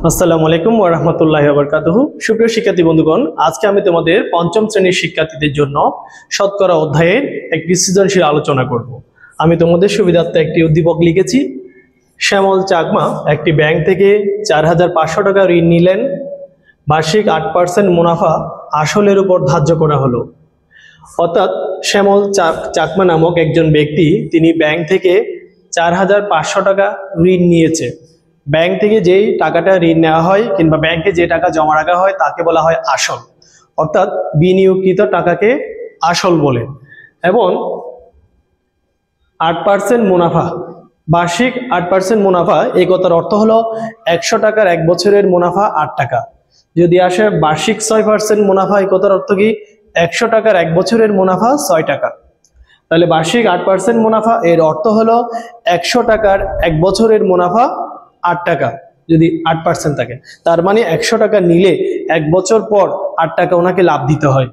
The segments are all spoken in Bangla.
আসসালামু আলাইকুম ওয়া রাহমাতুল্লাহি ওয়া বারাকাতুহু। সুপ্রিয় শিক্ষার্থী বন্ধুগণ, আজকে আমি তোমাদের পঞ্চম শ্রেণীর শিক্ষার্থীদের জন্য শতকরা অধ্যায়ের একটি সৃজনশীল আলোচনা করব। আমি তোমাদের সুবিধার্থে একটি উদ্দীপক লিখেছি। শ্যামল চাকমা একটি ব্যাংক থেকে ৪৫০০ টাকা ঋণ নিলেন। বার্ষিক ৮% মুনাফা আসলের উপর ধার্য করা হলো। অর্থাৎ শ্যামল চাকমা নামক একজন ব্যক্তি, তিনি ব্যাংক থেকে ৪৫০০ টাকা ঋণ নিয়েছে। ব্যাংক থেকে যেই টাকাটা ঋণ নেওয়া হয় কিংবা ব্যাংকে যে টাকা জমা রাখা হয় তাকে বলা হয় আসল, অর্থাৎ বিনিয়োগকৃত টাকাকে আসল বলে। এবং ৮% মুনাফা, বার্ষিক ৮% মুনাফা, এই কথার অর্থ হলো ১০০ টাকার এক বছরের মুনাফা ৮ টাকা। যদি আসে বার্ষিক ৬% মুনাফা, এই কথার অর্থ কি ১০০ টাকার এক বছরের মুনাফা ৬ টাকা। তাহলে বার্ষিক ৮% মুনাফা এর অর্থ হলো ১০০ টাকার এক বছরের মুনাফা ৮ টাকা, যদি ৮% থাকে। তার মানে ১০০ টাকা নিলে এক বছর পর ৮ টাকা ওনাকে লাভ দিতে হয়।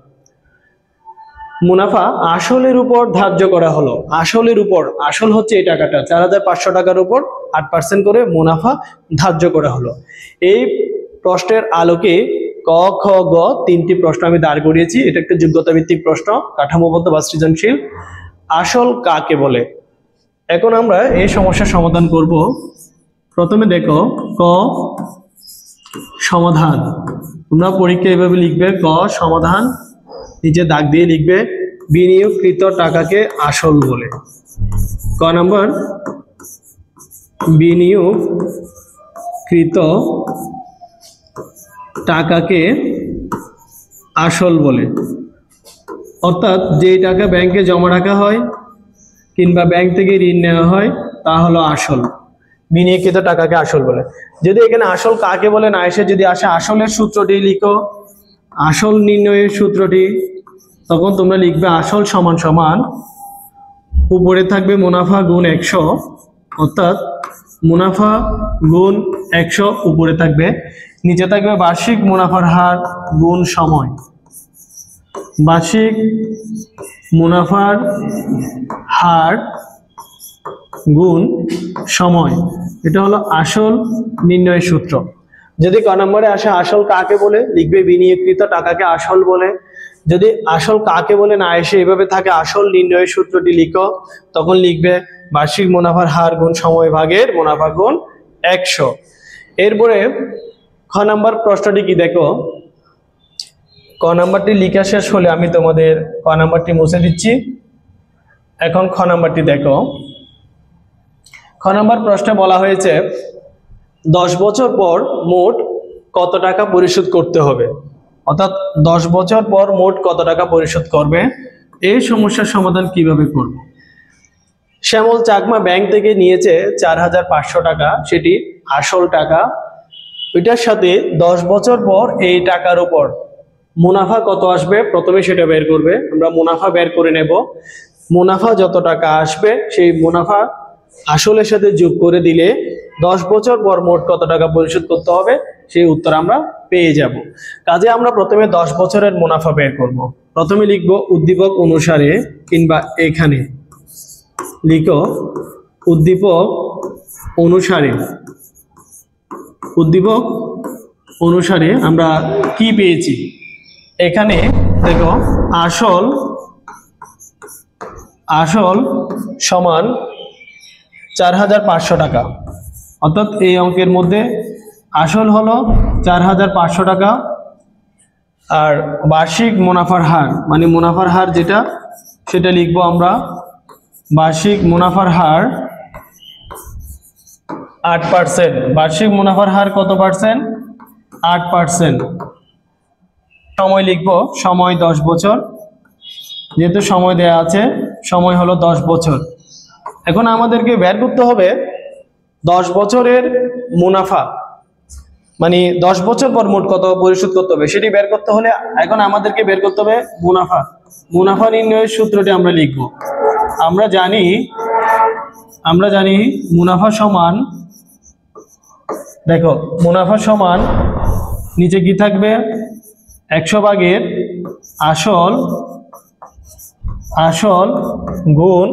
মুনাফা আসলের উপর ধার্য করা হলো। আসলের উপর, আসল হচ্ছে এই টাকাটা, ৪৫০০ টাকার উপর ৮% করে মুনাফা ধার্য করা হলো। এই প্রশ্নের আলোকে ক, খ, গ তিনটি প্রশ্ন আমি দাঁড় করিয়েছি। এটা একটা যোগ্যতা ভিত্তিক প্রশ্ন, কাঠামোবদ্ধ বা সৃজনশীল। আসল কাকে বলে? এখন আমরা এই সমস্যার সমাধান করব। প্রথমে দেখো, ক সমাধান। তোমরা পরীক্ষা এভাবে লিখবে, ক সমাধান, নিচে দাগ দিয়ে লিখবে বিনিয়োগকৃত টাকাকে আসল বলে। ক নম্বর, বিনিয়োগকৃত টাকাকে আসল বলে। অর্থাৎ যেই টাকা ব্যাংকে জমা রাখা হয় কিংবা ব্যাংক থেকে ঋণ নেওয়া হয় তা হলো আসল। বিনিয়োগকৃত টাকাকে আসল বলে। যদি এখানে আসল কাকে বলে না এসে যদি আসে আসলের সূত্রটি লিখো, আসল নির্ণয়ের সূত্রটি, তখন তোমরা লিখবে আসল সমান সমান, উপরে থাকবে মুনাফা গুণ ১০০, অর্থাৎ মুনাফা গুণ ১০০ উপরে থাকবে, নিচে থাকবে বার্ষিক মুনাফার হার গুণ সময়। বার্ষিক মুনাফার হার গুণ সময়, এটা হলো আসল নির্ণয়ের সূত্র। যদি ক নম্বরে আসে আসল কাকে বলে, লিখবে বিনিয়োগকৃত টাকাকে আসল বলে। যদি আসল কাকে বলে না এসে এভাবে থাকে আসল নির্ণয়ের সূত্রটি লিখো, তখন লিখবে বার্ষিক মুনাফার হার গুণ সময় ভাগের মুনাফা গুণ ১০০। এরপরে খ নম্বর প্রশ্নটি কি দেখো, ক নাম্বারটি লিখা শেষ হলে আমি তোমাদের ক নাম্বারটি মুছে দিচ্ছি। এখন খ নাম্বারটি দেখো। খ নাম্বার প্রশ্নে বলা হয়েছে 10 বছর পর মোট কত টাকা পরিশোধ করতে হবে, অর্থাৎ 10 বছর পর মোট কত টাকা পরিশোধ করবে। এই সমস্যার সমাধান কিভাবে করব? শ্যামল চাকমা ব্যাংক থেকে নিয়েছে ৪৫০০ টাকা, সেটি আসল টাকা। ওইটার সাথে 10 বছর পর এই টাকার উপর মুনাফা কত আসবে প্রথমে সেটা বের করবে। আমরা মুনাফা বের করে নেব। মুনাফা যত টাকা আসবে সেই মুনাফা আসলের সাথে যোগ করে দিলে 10 বছর পর মোট কত টাকা পরিশোধ করতে হবে সেই উত্তর আমরা পেয়ে যাব। কাজে আমরা প্রথমে 10 বছরের মুনাফা বের করব। প্রথমে লিখব উদ্দীপক অনুসারে, কিংবা এখানে লিখো উদ্দীপক অনুসারে। উদ্দীপক অনুসারে আমরা কি পেয়েছি? এখানে দেখো আসল সমান ৪৫০০ টাকা, অর্থাৎ এই অঙ্কের মধ্যে আসল হলো ৪৫০০ টাকা। আর বার্ষিক মুনাফার হার, মানে মুনাফার হার যেটা, সেটা লিখবো আমরা বার্ষিক মুনাফার হার ৮%। বার্ষিক মুনাফার হার কত পার্সেন্ট? ৮%। সময় লিখবো সময় 10 বছর, যেহেতু সময় দেয়া আছে, সময় হলো 10 বছর। এখন আমাদেরকে বের করতে হবে 10 বছরের মুনাফা, মানে 10 বছর পর মোট কত পরিশোধ করতে হবে সেটি বের করতে হলে এখন আমাদেরকে বের করতে হবে মুনাফা। মুনাফা নির্ণয়ের সূত্রটি আমরা লিখব। আমরা জানি মুনাফা সমান, দেখো মুনাফা সমান নিচে কি থাকবে 100 ভাগের আসল গুণ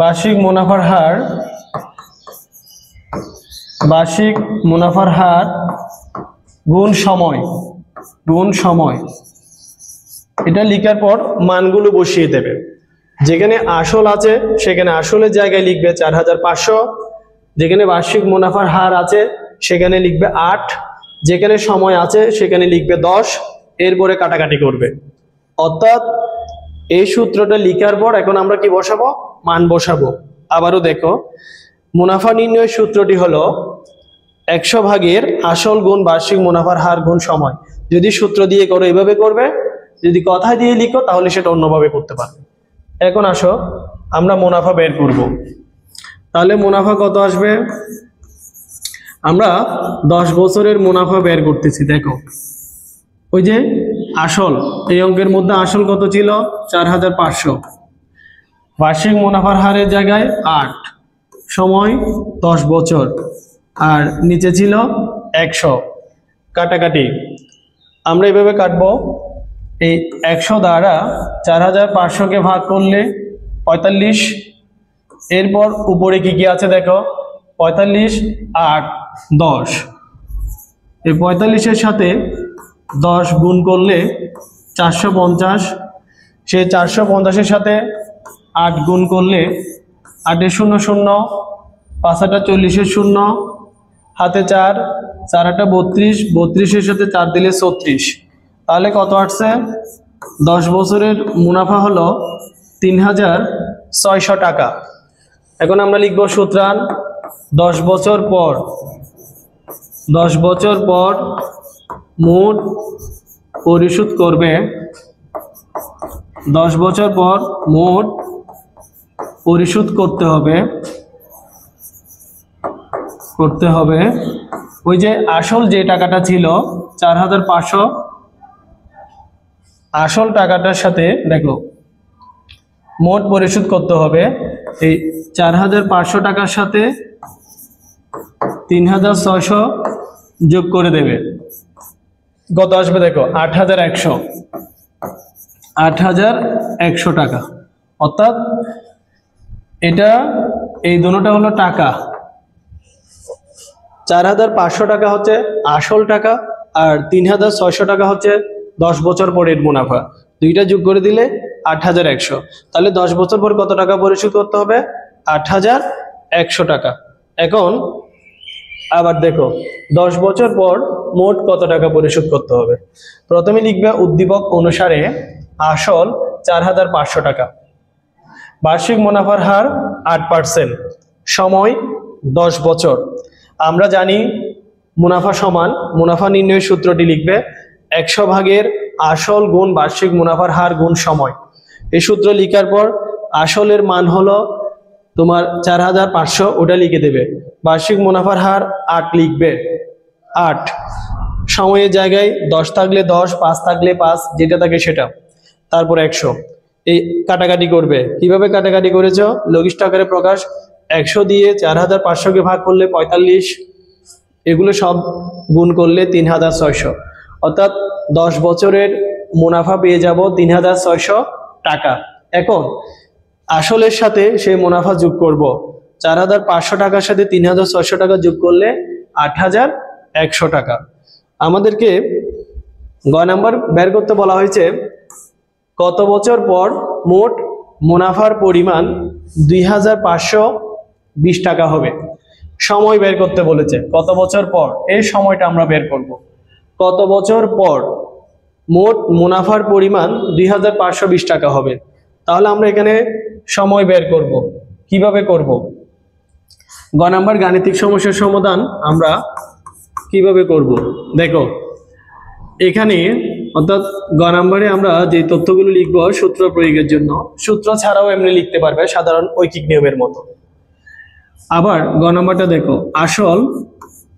বার্ষিক মুনাফার হার বার্ষিক মুনাফার হার গুণ সময় এটা লেখার পর মানগুলো বসিয়ে দেবে। যেখানে আসল আছে সেখানে আসলের জায়গায় লিখবে 4500, যেখানে বার্ষিক মুনাফার হার আছে সেখানে লিখবে 8, যেখানে সময় আছে সেখানে লিখবে 10, এরপরে কাটাকাটি করবে। অর্থাৎ এই সূত্রটা লেখার পর এখন আমরা কি বসাবো? মান বসাবো। আবারও দেখো, মুনাফা নির্ণয়ের সূত্রটি হলো 100 ভাগের আসল গুণ বার্ষিক মুনাফার হার গুণ সময়। যদি সূত্র দিয়ে করো এভাবে করবে, যদি কথা দিয়ে লিখো তাহলে সেটা অন্যভাবে করতে পারবে। এখন আসো আমরা মুনাফা বের করব। তাহলে মুনাফা কত আসবে? আমরা 10 বছরের মুনাফা বের করতেছি। দেখো ওই যে আসল, এই অঙ্কের মধ্যে আসল কত ছিল? 4500। বার্ষিক মুনাফার হারের জায়গায় 8, সময় 10 বছর, আর নিচে ছিল 100। কাটাকাটি আমরা এইভাবে কাটবো। এই 100 দ্বারা 4500কে ভাগ করলে 45, এরপর উপরে কি কি আছে দেখো, 45, 8, 10। এই 45-এর সাথে 10 গুণ করলে 450, সেই 450-এর সাথে 8 গুণ করলে 8 শূন্য শূন্য, 5 40 শূন্য, হাতে 4, 4 32, 32-এর সাথে 4 দিলে 34। তাহলে কত আসছে? 10 বছরের মুনাফা হলো 3600 টাকা। এখন আমরা লিখব সূত্রান 10 বছর পর মোট পরিশোধ করবে, 10 বছর পর মোট পরিশোধ করতে হবে ওই যে আসল যে টাকাটা ছিল 4500, আসল টাকাটার সাথে দেখো মোট পরিশোধ করতে হবে। এই 4500 টাকার সাথে 3600 যোগ করে দেবে। কত আসবে দেখো? 8100 টাকা। অর্থাৎ এটা এই দুটোটা হলো টাকা। 4500 টাকা হচ্ছে আসল টাকা, আর 3600 টাকা হচ্ছে 10 বছর পরের মুনাফা। দুইটা যোগ করে দিলে 8100। তাহলে 10 বছর পর কত টাকা পরিশোধ করতে হবে? 8100 টাকা। এখন আবার দেখো 10 বছর পর মোট কত টাকা পরিশোধ করতে হবে। প্রথমে লিখবে উদ্দীপক অনুসারে আসল 4500 টাকা, বার্ষিক মুনাফার হার 8%, সময় 10 বছর। আমরা জানি মুনাফা সমান, মুনাফা নির্ণয়ের সূত্রটি লিখবে 100 ভাগের আসল গুণ বার্ষিক মুনাফার হার গুণ সময়। এই সূত্র লিখার পর আসলের মান হলো তোমার 4500, ওটা লিখে দেবে। বার্ষিক মুনাফার হার 8 লিখবে, 8। সময়ের জায়গায় 10 থাকলে 10, 5 থাকলে 5, যেটা থাকে সেটা, তারপর 100। এই কাটাকাটি করবে। কিভাবে কাটাকাটি করেছো? লঘিষ্ঠ আকারে প্রকাশ। 100 দিয়ে 4500-কে ভাগ করলে 45, এগুলো সব গুণ করলে 3600। অর্থাৎ 10 বছরের মুনাফা পেয়ে যাব 3600 টাকা। এখন আসলের সাথে সেই মুনাফা যোগ করব। 4500 টাকার সাথে 3600 টাকা যোগ করলে 8100 টাকা। আমাদেরকে গ নাম্বার বের করতে বলা হয়েছে কত বছর পর মোট মুনাফার পরিমাণ 2520 টাকা হবে। সময় বের করতে বলেছে কত বছর পর, এই সময়টা আমরা বের করব। কত বছর পর মোট মুনাফার পরিমাণ 2520 টাকা হবে। তাহলে আমরা এখানে সময় বের করব। কিভাবে করব? গ নাম্বার গাণিতিক সমস্যার সমাধান আমরা কিভাবে করব দেখো। এখানে অর্থাৎ গ নাম্বারে আমরা যে তথ্যগুলো লিখব সূত্র প্রয়োগের জন্য, সূত্র ছাড়াও এমনি লিখতে পারবে সাধারণ ঐকিক নিয়মের মতো। আবার গ নাম্বারটা দেখো, আসল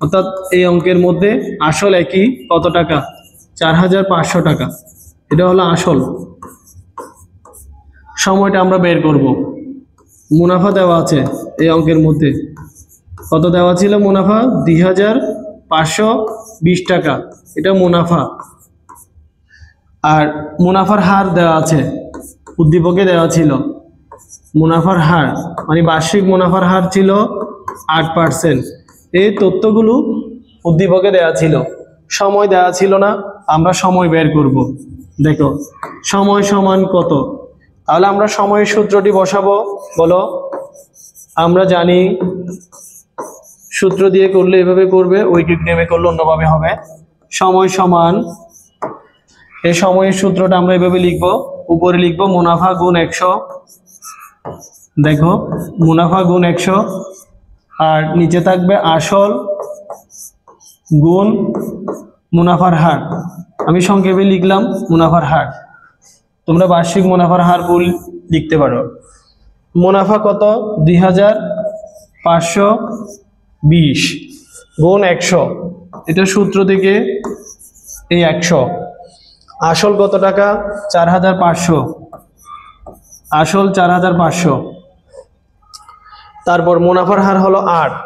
অর্থাৎ এই অঙ্কের মধ্যে আসল একই কত টাকা? 4500 টাকা। এটা হলো আসল। সময়টা আমরা বের করব। মুনাফা দেওয়া আছে এই অঙ্কের মধ্যে, কত দেওয়া ছিল মুনাফা? 2520 টাকা, এটা মুনাফা। আর মুনাফার হার দেওয়া আছে, উদ্দীপকে দেওয়া ছিল মুনাফার হার, মানে বার্ষিক মুনাফার হার ছিল 8%। এই তথ্যগুলো উদ্দীপকে দেওয়া ছিল, সময় দেওয়া ছিল না, আমরা সময় বের করব। দেখো সময় সমান কত, তাহলে আমরা সময়ের সূত্রটি বসাবো। বলো, আমরা জানি সূত্র দিয়ে করলে এভাবে করবে, ঐকিক নিয়মে করলে অন্যভাবে হবে। সময় সমান, এই সময়ের সূত্রটা আমরা এভাবে লিখবো, উপরে লিখবো মুনাফা গুণ 100। দেখো মুনাফা গুণ 100, আর নিচে থাকবে আসল গুণ মুনাফার হার। আমি সংক্ষেপে লিখলাম মুনাফার হার, তোমরা বার্ষিক মুনাফার হার ভুল লিখতে পারো। মুনাফা কত? 2520 গুণ 100, এটা সূত্র থেকে এই 100। আসল কত টাকা? 4500, আসল 4500। তারপর মুনাফার হার হলো 8।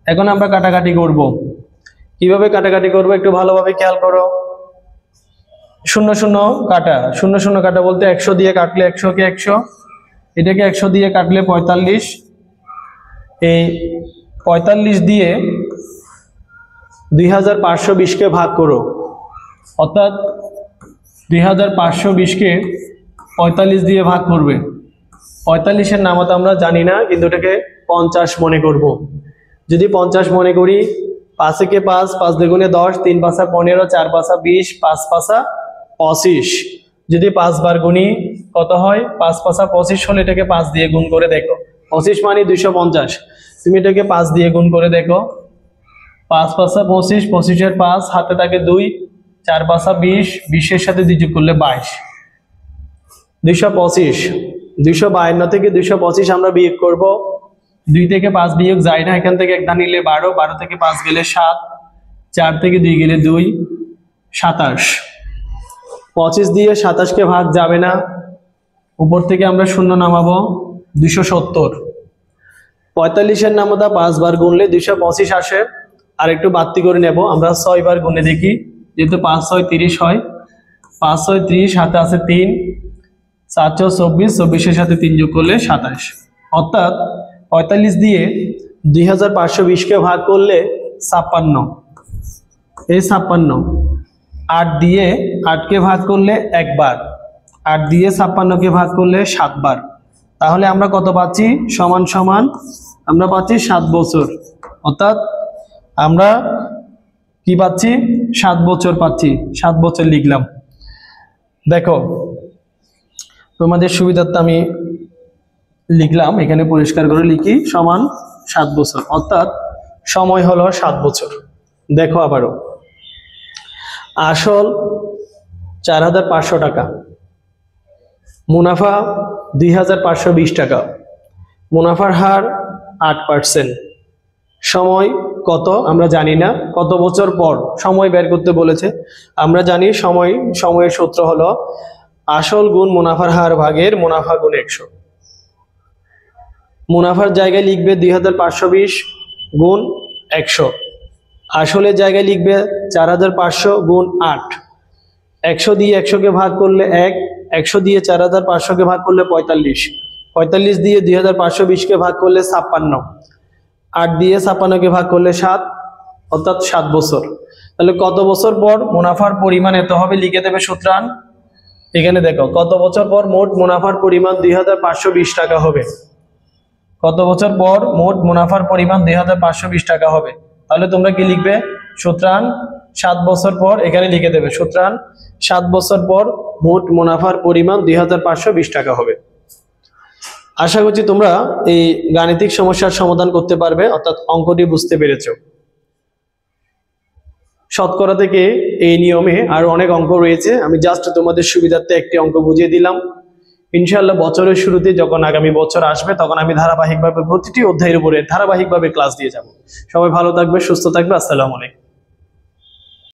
এখন আমরা কাটাকাটি করব। কিভাবে কাটাকাটি করব একটু ভালোভাবে খেয়াল করো। 0 0 কাটা, 0 0 কাটা বলতে 100 দিয়ে কাটলে 100 কে 100, এটাকে 100 দিয়ে কাটলে 45। এই 45 দিয়ে 2520 কে ভাগ করো, অর্থাৎ 2520 কে 45 দিয়ে ভাগ করবে। 45 এর নামতা আমরা জানি না, কিন্তু এটাকে 50 মনে করব। যদি 50 মনে করি, 5 একে 5, 5 দুগুণে 10, 3 পাঁচা 15, 4 পাঁচা 20, 5 পাঁচা 25। যদি 5 বার গুণি কত হয়? 5 পাঁচা 25 হলে এটাকে 5 দিয়ে গুণ করে দেখো। 25 মানে 250, তুমি এটাকে 5 দিয়ে গুণ করে দেখো। 5 পাঁচা 25, 25 এর 5, হাতে থাকে 2, 4 পাঁচা 20, 20 এর সাথে 2 যোগ করলে 22, 225। 252 থেকে 225 আমরা বিয়োগ করব। 2 থেকে 5 বিয়োগ যায় না, এখান থেকে একটা নিলে 12, 12 থেকে 5 গেলে 7, 4 থেকে 2 গেলে 2, 27। 25 দিয়ে 27 কে ভাগ যাবে না, উপর থেকে আমরা শূন্য নামাবো, 270। 45 এর নামতা 5 বার গুনলে 225 আসে। আর একটু বাড়তি করে নেব, আমরা 6 বার গুনে দেখি, যেহেতু 5 6 30 হয়। 5 6 30, হাতে আছে 3, 4 4 24, 24 এর সাথে 3 যোগ করলে 27। অর্থাৎ 45 দিয়ে 2520 কে ভাগ করলে 56, এই 56। 8 দিয়ে 8 কে ভাগ করলে একবার, 8 দিয়ে 56 কে ভাগ করলে 7 বার। তাহলে আমরা কত পাচ্ছি? সমান সমান আমরা পাচ্ছি 7 বছর। অর্থাৎ আমরা কি পাচ্ছি? 7 বছর পাচ্ছি। 7 বছর লিখলাম। দেখো তোমাদের সুবিধার্থে আমি লিখলাম, এখানে পরিষ্কার করে লিখি, সমান 7 বছর, অর্থাৎ সময় হলো 7 বছর। দেখো আবারও, আসল 4500 টাকা, মুনাফা 2520 টাকা, মুনাফার হার 8%, সময় কত আমরা জানি না, কত বছর পর সময় বের করতে বলেছে। আমরা জানি সময়ের সূত্র হলো আসল গুণ মুনাফার হার ভাগের মুনাফা গুণ 100। মুনাফার জায়গায় লিখবে 2520 গুণ 100, আসলের জায়গায় লিখবে 4500 গুণ 8। 100 দিয়ে 100 কে ভাগ করলে 1, 100 দিয়ে 4500 কে ভাগ করলে 45, 45 দিয়ে 2520 কে ভাগ করলে 56, 8 দিয়ে 56 কে ভাগ করলে 7, অর্থাৎ 7 বছর। তাহলে কত বছর পর মুনাফার পরিমাণ এত হবে, লিখে দেবে সূত্রান। এখানে দেখো কত বছর পর মোট মুনাফার পরিমাণ 2520 টাকা হবে। কত বছর পর মোট মুনাফার পরিমাণ 2520 টাকা হবে। তাহলে তোমরা কি লিখবে? সূত্রান 7 বছর পর, এখানে লিখে দেবে সূত্রান 7 বছর পর মোট মুনাফার পরিমাণ 2520 টাকা হবে। আশা করছি তোমরা এই গাণিতিক সমস্যার সমাধান করতে পারবে, অর্থাৎ অঙ্কটি বুঝতে পেরেছো। শতকরা থেকে এই নিয়মে আরো অনেক অঙ্ক রয়েছে, আমি জাস্ট তোমাদের সুবিধার্থে একটি অঙ্ক বুঝিয়ে দিলাম। ইনশাআল্লাহ বছরের শুরুতে যখন আগামী বছর আসবে, তখন আমি ধারাবাহিকভাবে প্রতিটি অধ্যায়ের উপরে ধারাবাহিকভাবে ক্লাস দিয়ে যাব। সবাই ভালো থাকবে, সুস্থ থাকবে। আসসালামু আলাইকুম।